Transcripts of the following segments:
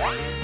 เ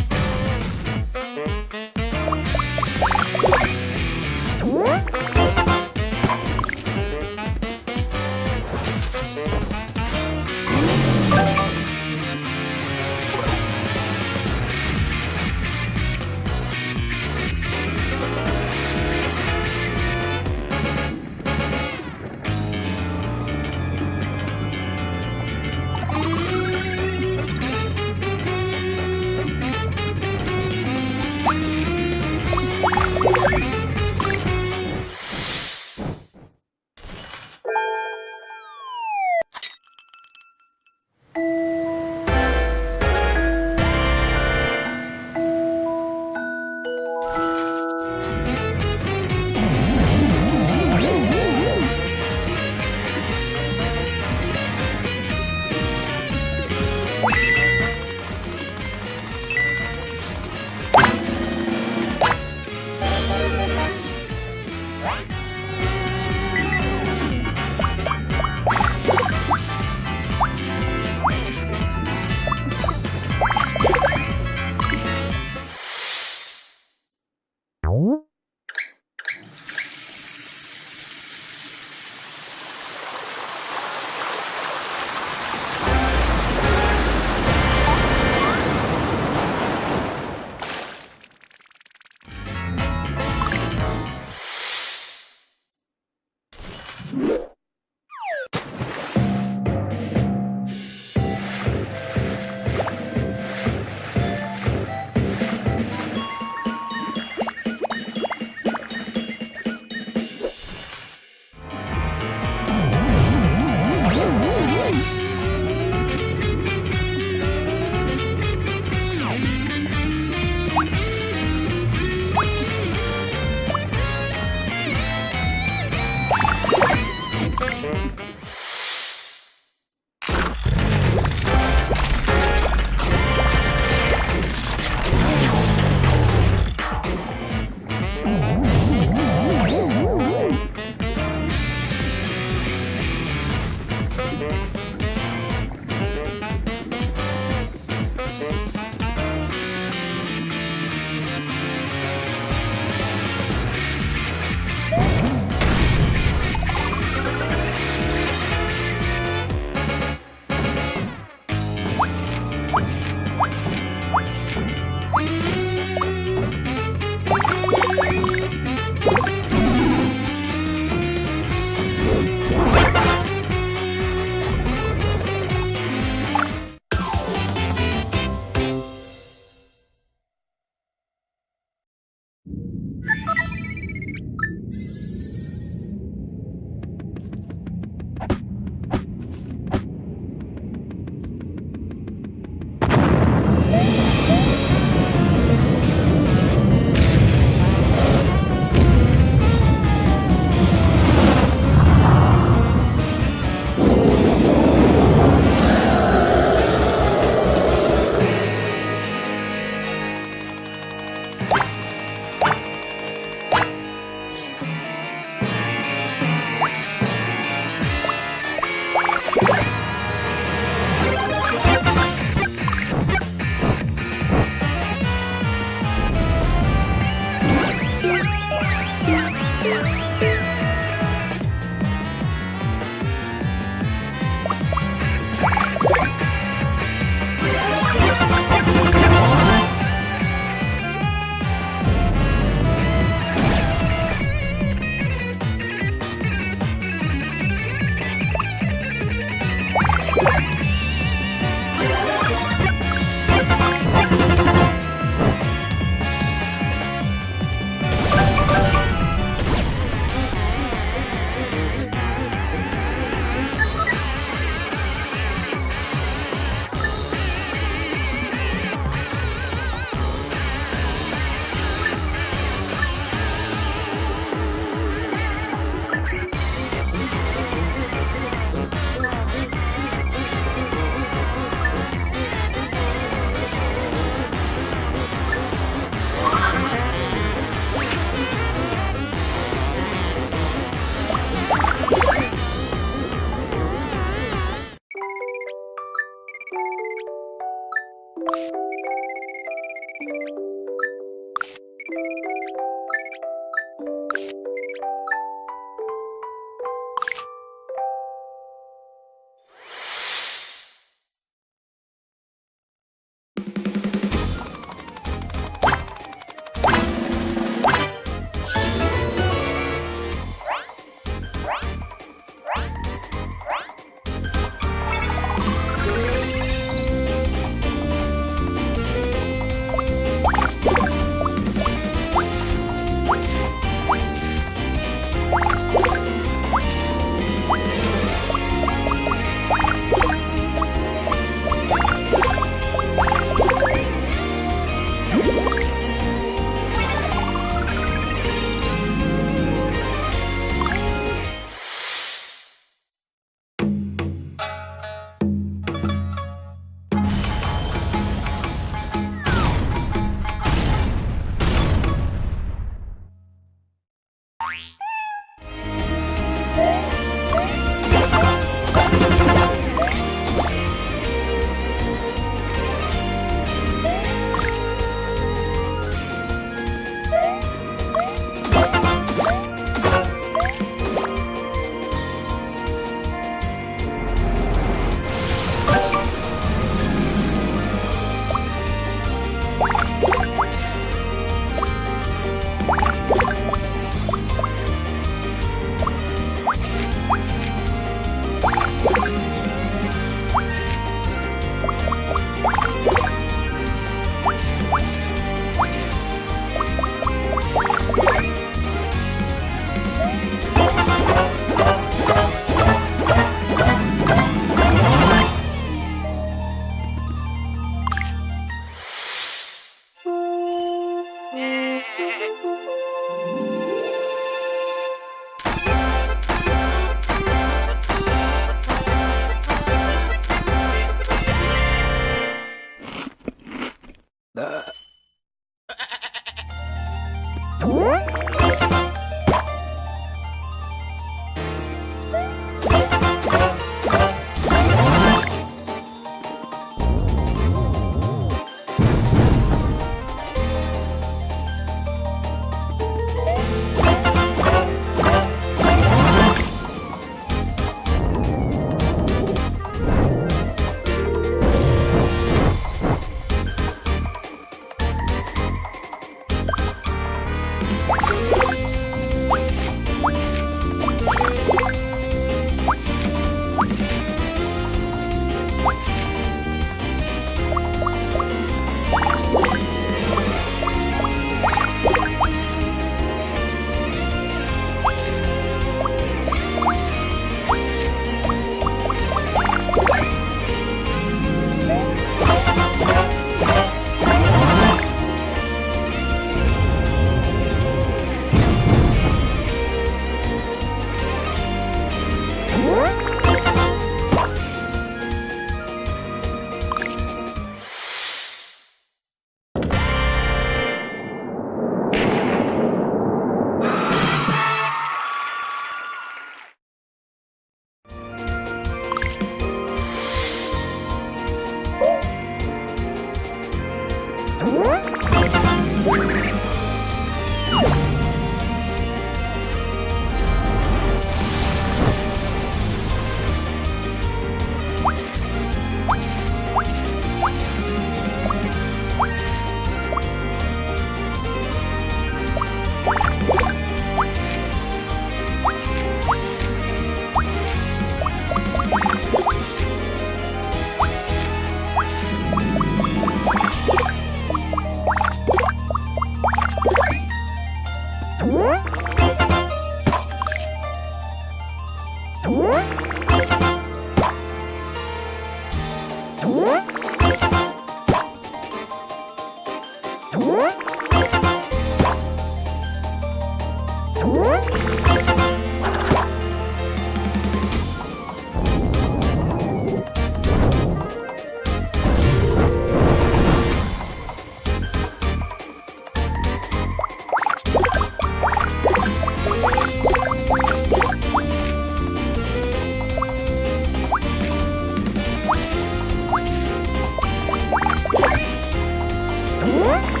What?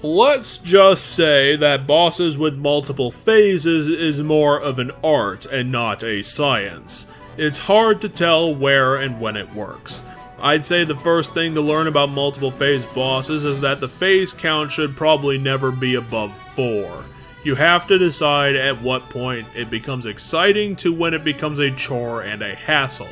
Let's just say that bosses with multiple phases is more of an art and not a science. It's hard to tell where and when it works. I'd say the first thing to learn about multiple phase bosses is that the phase count should probably never be above 4. You have to decide at what point it becomes exciting to when it becomes a chore and a hassle.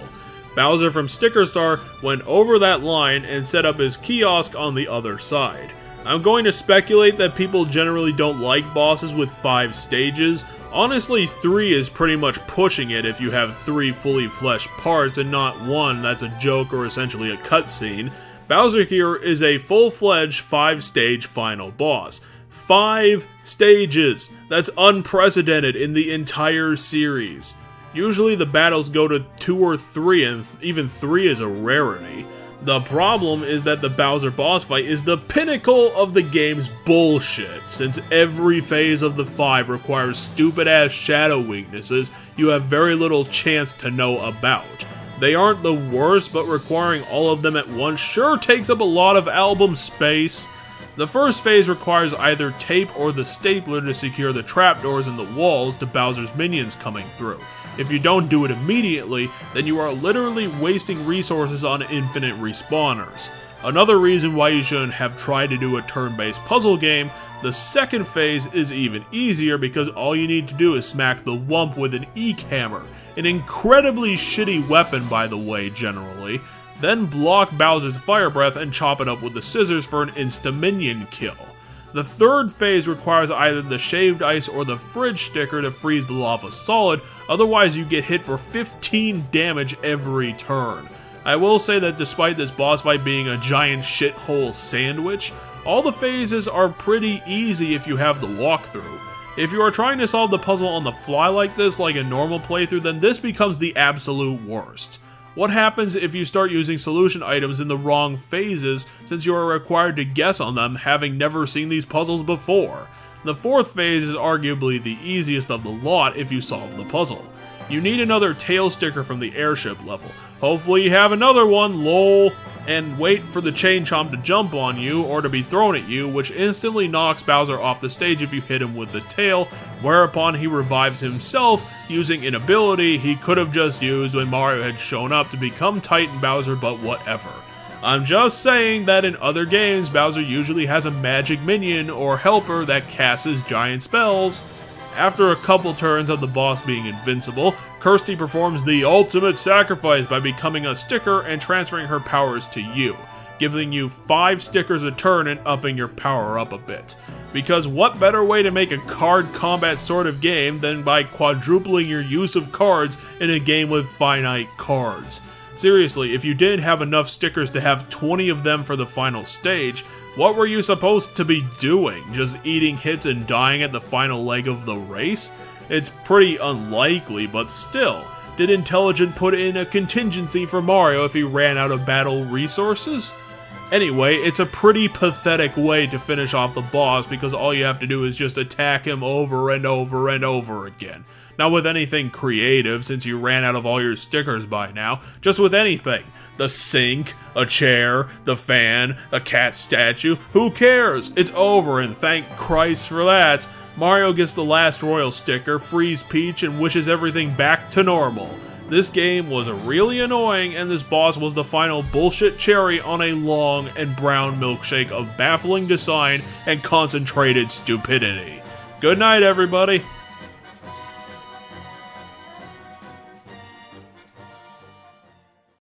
Bowser from Sticker Star went over that line and set up his kiosk on the other side. I'm going to speculate that people generally don't like bosses with 5 stages. Honestly, 3 is pretty much pushing it if you have 3 fully fleshed parts and not one that's a joke or essentially a cutscene. Bowser here is a full-fledged 5-stage final boss. 5 stages! That's unprecedented in the entire series. Usually the battles go to 2 or 3, and even 3 is a rarity. The problem is that the Bowser boss fight is the pinnacle of the game's bullshit. Since every phase of the 5 requires stupid-ass shadow weaknesses you have very little chance to know about. They aren't the worst, but requiring all of them at once sure takes up a lot of album space. The first phase requires either tape or the stapler to secure the trapdoors in the walls to Bowser's minions coming through. If you don't do it immediately, then you are literally wasting resources on infinite respawners. Another reason why you shouldn't have tried to do a turn-based puzzle game, the second phase is even easier because all you need to do is smack the Wump with an Eek Hammer, an incredibly shitty weapon by the way generally, then block Bowser's Fire Breath and chop it up with the scissors for an insta-minion kill. The third phase requires either the shaved ice or the fridge sticker to freeze the lava solid, otherwise you get hit for 15 damage every turn. I will say that despite this boss fight being a giant shithole sandwich, all the phases are pretty easy if you have the walkthrough. If you are trying to solve the puzzle on the fly like this, like a normal playthrough, then this becomes the absolute worst. What happens if you start using solution items in the wrong phases since you are required to guess on them having never seen these puzzles before? The fourth phase is arguably the easiest of the lot if you solve the puzzle. You need another tail sticker from the airship level. Hopefully you have another one, lol, and wait for the chain chomp to jump on you or to be thrown at you, which instantly knocks Bowser off the stage if you hit him with the tail, whereupon he revives himself using an ability he could have just used when Mario had shown up to become Titan Bowser, but whatever. I'm just saying that in other games, Bowser usually has a magic minion or helper that casts giant spells. After a couple turns of the boss being invincible, Kirsty performs the ultimate sacrifice by becoming a sticker and transferring her powers to you, giving you 5 stickers a turn and upping your power up a bit. Because what better way to make a card combat sort of game than by quadrupling your use of cards in a game with finite cards? Seriously, if you didn't have enough stickers to have 20 of them for the final stage, what were you supposed to be doing? Just eating hits and dying at the final leg of the race? It's pretty unlikely, but still. Did Intelligent put in a contingency for Mario if he ran out of battle resources? Anyway, it's a pretty pathetic way to finish off the boss because all you have to do is just attack him over and over and over again. Not with anything creative since you ran out of all your stickers by now, just with anything. The sink, a chair, the fan, a cat statue, who cares? It's over and thank Christ for that. Mario gets the last royal sticker, frees Peach, and wishes everything back to normal. This game was really annoying, and this boss was the final bullshit cherry on a long and brown milkshake of baffling design and concentrated stupidity. Good night, everybody.